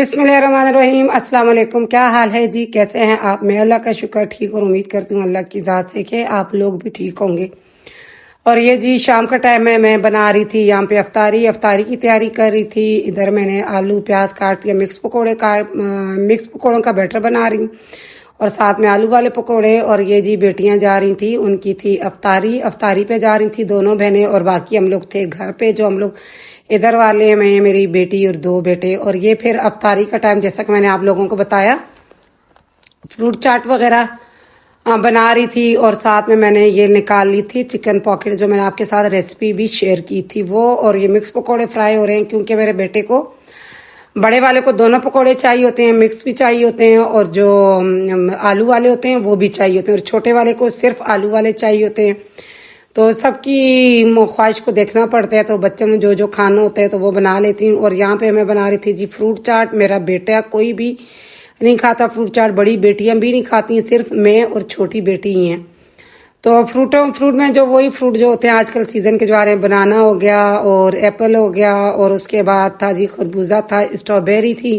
बिस्मिल्लाहिर्रहमानिर्रहीम। अस्सलाम वालेकुम। क्या हाल है जी, कैसे हैं आप? मैं अल्लाह का शुक्र ठीक और उम्मीद करती हूँ अल्लाह की ज़ात से कि आप लोग भी ठीक होंगे। और ये जी शाम का टाइम है, मैं बना रही थी यहाँ पे अफ्तारी की तैयारी कर रही थी। इधर मैंने आलू प्याज काट दिया, मिक्स पकौड़ों का बैटर बना रही हूँ और साथ में आलू वाले पकौड़े। और ये जी बेटियां जा रही थी, उनकी थी अफ्तारी पे जा रही थी दोनों बहनें, और बाकी हम लोग थे घर पे। जो हम लोग इधर वाले हैं, मैं, मेरी बेटी और दो बेटे। और ये फिर अफ्तारी का टाइम, जैसा कि मैंने आप लोगों को बताया, फ्रूट चाट वगैरह बना रही थी। और साथ में मैंने ये निकाल ली थी चिकन पॉकेट, जो मैंने आपके साथ रेसिपी भी शेयर की थी वो। और ये मिक्स पकौड़े फ्राई हो रहे हैं क्योंकि मेरे बेटे को, बड़े वाले को दोनों पकौड़े चाहिए होते हैं, मिक्स भी चाहिए होते हैं, और जो आलू वाले होते हैं वो भी चाहिए होते हैं, और छोटे वाले को सिर्फ आलू वाले चाहिए होते हैं। तो सबकी ख्वाहिश को देखना पड़ता है, तो बच्चों में जो जो खाना होता है तो वो बना लेती हूँ। और यहाँ पे मैं बना रही थी जी फ्रूट चाट। मेरा बेटा कोई भी नहीं खाता फ्रूट चाट, बड़ी बेटियां भी नहीं खाती हैं, सिर्फ मैं और छोटी बेटी ही हैं। तो फ्रूट में जो वही फ्रूट जो होते हैं आजकल सीजन के जो आ रहे हैं, बनाना हो गया और एप्पल हो गया, और उसके बाद था जी खरबूजा था, स्ट्रॉबेरी थी।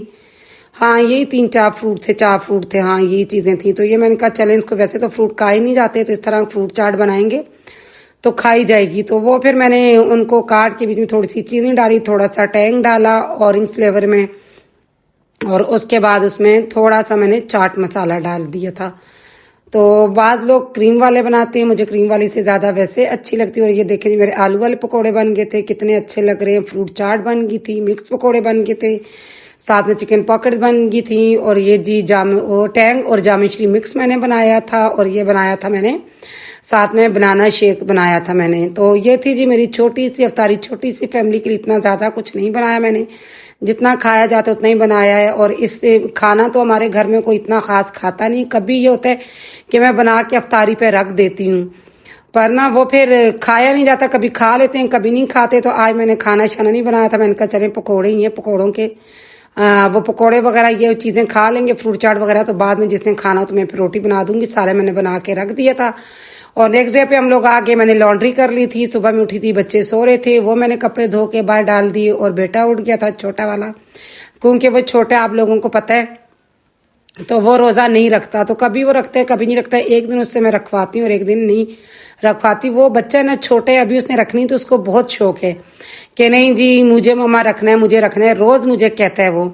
हाँ, यही चार फ्रूट थे, हाँ यही चीजें थी। तो ये मैंने कहा चलें, इसको वैसे तो फ्रूट खाए नहीं जाते, तो इस तरह फ्रूट चाट बनाएंगे तो खाई जाएगी। तो वो फिर मैंने उनको काट के बीच में थोड़ी सी चीनी डाली, थोड़ा सा टैंग डाला ऑरेंज फ्लेवर में, और उसके बाद उसमें थोड़ा सा मैंने चाट मसाला डाल दिया था। तो बाद लोग क्रीम वाले बनाते हैं, मुझे क्रीम वाली से ज्यादा वैसे अच्छी लगती है। और ये देखें जी, मेरे आलू वाले पकोड़े बन गए थे, कितने अच्छे लग रहे हैं। फ्रूट चाट बन गई थी, मिक्स पकोड़े बन गए थे, साथ में चिकन पॉकेट बन गई थी। और ये जी टैंग और जामे श्री मिक्स मैंने बनाया था, और ये बनाया था मैंने साथ में बनाना शेक बनाया था मैंने। तो ये थी जी मेरी छोटी सी अफ्तारी, छोटी सी फैमिली के लिए। इतना ज्यादा कुछ नहीं बनाया मैंने, जितना खाया जाता है उतना ही बनाया है। और इससे खाना तो हमारे घर में कोई इतना खास खाता नहीं। कभी ये होता है कि मैं बना के अफ्तारी पे रख देती हूँ, पर ना वो फिर खाया नहीं जाता। कभी खा लेते हैं, कभी नहीं खाते। तो आज मैंने खाना शाना नहीं बनाया था, मैंने कहा चले पकौड़े ही हैं, पकौड़ों के वो पकौड़े वगैरह ये चीजें खा लेंगे, फ्रूट चाट वगैरह तो बाद में जिसने खाना हो तो मैं फिर रोटी बना दूंगी। सारे मैंने बना के रख दिया था। और नेक्स्ट डे पे हम लोग आगे मैंने लॉन्ड्री कर ली थी। सुबह में उठी थी, बच्चे सो रहे थे, वो मैंने कपड़े धो के बाहर डाल दिए। और बेटा उठ गया था छोटा वाला, क्योंकि वो छोटा आप लोगों को पता है, तो वो रोजा नहीं रखता। तो कभी वो रखता है, कभी नहीं रखता है। एक दिन उससे मैं रखवाती हूँ और एक दिन नहीं रखवाती। वो बच्चा ना छोटे, अभी उसने रखनी, तो उसको बहुत शौक है कि नहीं जी मुझे मम्मा रखना है, मुझे रखना है। रोज मुझे कहता है वो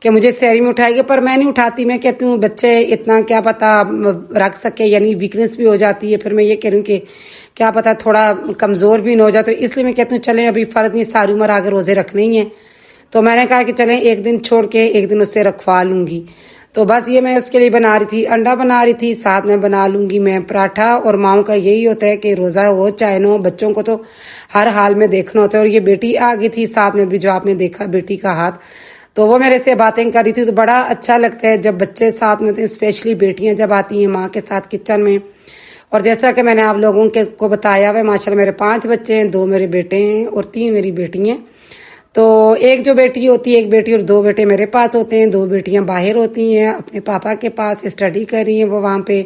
कि मुझे सहरी में उठाएगी, पर मैं नहीं उठाती। मैं कहती हूँ बच्चे इतना क्या पता रख सके, यानी वीकनेस भी हो जाती है। फिर मैं ये कह रही हूँ कि क्या पता थोड़ा कमजोर भी न हो जाए। तो इसलिए मैं कहती हूँ चले, अभी फर्ज नहीं, सारी उम्र आगे रोजे रखने ही है। तो मैंने कहा कि चले एक दिन छोड़ के एक दिन उससे रखवा लूंगी। तो बस ये मैं उसके लिए बना रही थी, अंडा बना रही थी, साथ में बना लूंगी मैं पराठा। और माओ का यही होता है कि रोजा हो चाहे ना हो, बच्चों को तो हर हाल में देखना होता है। और ये बेटी आ गई थी साथ में भी, जो आपने देखा बेटी का हाथ, तो वो मेरे से बातें कर रही थी। तो बड़ा अच्छा लगता है जब बच्चे साथ में होते हैं, स्पेशली बेटियां जब आती हैं माँ के साथ किचन में। और जैसा कि मैंने आप लोगों के को बताया हुआ, माशाल्लाह मेरे 5 बच्चे हैं, 2 मेरे बेटे हैं और 3 मेरी बेटी हैं। तो एक जो बेटी होती है, एक बेटी और 2 बेटे मेरे पास होते हैं। 2 बेटियां बाहर होती हैं अपने पापा के पास, स्टडी कर रही हैं वो वहां पे।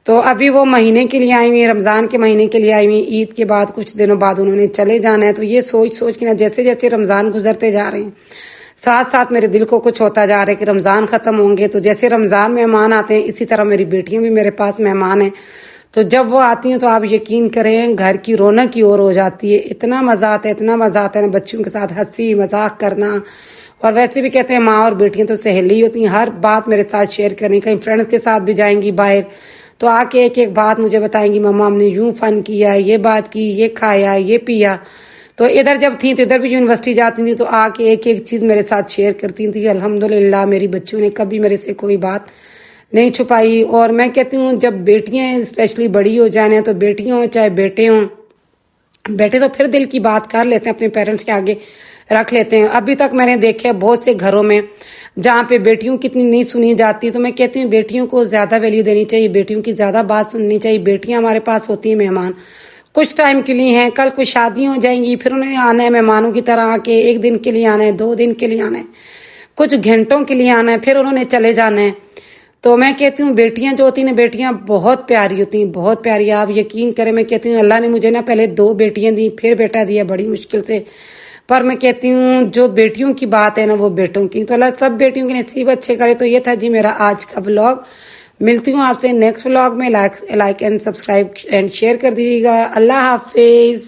तो अभी वो महीने के लिए आई हुई है, रमजान के महीने के लिए आई हुई। ईद के बाद कुछ दिनों बाद उन्होंने चले जाना है। तो ये सोच सोच के ना, जैसे जैसे रमजान गुजरते जा रहे हैं, साथ साथ मेरे दिल को कुछ होता जा रहा है कि रमजान खत्म होंगे तो जैसे रमजान मेहमान आते हैं, इसी तरह मेरी बेटियां भी मेरे पास मेहमान हैं। तो जब वो आती हैं तो आप यकीन करें घर की रौनक की ओर हो जाती है। इतना मजा आता है, इतना मजा आता है ना, बच्चियों के साथ हंसी मजाक करना। और वैसे भी कहते हैं माँ और बेटियां तो सहेली होती हैं, हर बात मेरे साथ शेयर करनी। कहीं फ्रेंड्स के साथ भी जाएंगी बाहर तो आके एक एक बात मुझे बताएंगी, मम्मा हमने यूं फन किया, ये बात की, ये खाया, ये पिया। तो इधर जब थी तो इधर भी यूनिवर्सिटी जाती थी तो आके एक एक चीज मेरे साथ शेयर करती थी। अल्हम्दुलिल्लाह मेरी बच्चियों ने कभी मेरे से कोई बात नहीं छुपाई। और मैं कहती हूँ जब बेटियां स्पेशली बड़ी हो जाने, तो बेटियां हो चाहे बेटे हों, बेटे तो फिर दिल की बात कर लेते हैं, अपने पेरेंट्स के आगे रख लेते हैं। अभी तक मैंने देखे बहुत से घरों में जहाँ पे बेटियों की इतनी नहीं सुनी जाती। तो मैं कहती हूँ बेटियों को ज्यादा वैल्यू देनी चाहिए, बेटियों की ज्यादा बात सुननी चाहिए। बेटियां हमारे पास होती है मेहमान, कुछ टाइम के लिए हैं, कल कुछ शादियां हो जाएंगी, फिर उन्हें आना है मेहमानों की तरह आके, 1 दिन के लिए आना है, 2 दिन के लिए आना है, कुछ घंटों के लिए आना है, फिर उन्होंने चले जाना है। तो मैं कहती हूँ बेटियां जो होती हैं, बेटियां बहुत प्यारी होती हैं, बहुत प्यारी। आप यकीन करें, मैं कहती हूँ अल्लाह ने मुझे ना पहले 2 बेटियां दी, फिर बेटा दिया बड़ी मुश्किल से, पर मैं कहती हूँ जो बेटियों की बात है ना वो बेटों की, तो अल्लाह सब बेटियों के नसीब अच्छे करे। तो ये था जी मेरा आज का व्लॉग। मिलती हूँ आपसे नेक्स्ट व्लॉग में। Like and subscribe and share कर दीजिएगा। अल्लाह हाफिज।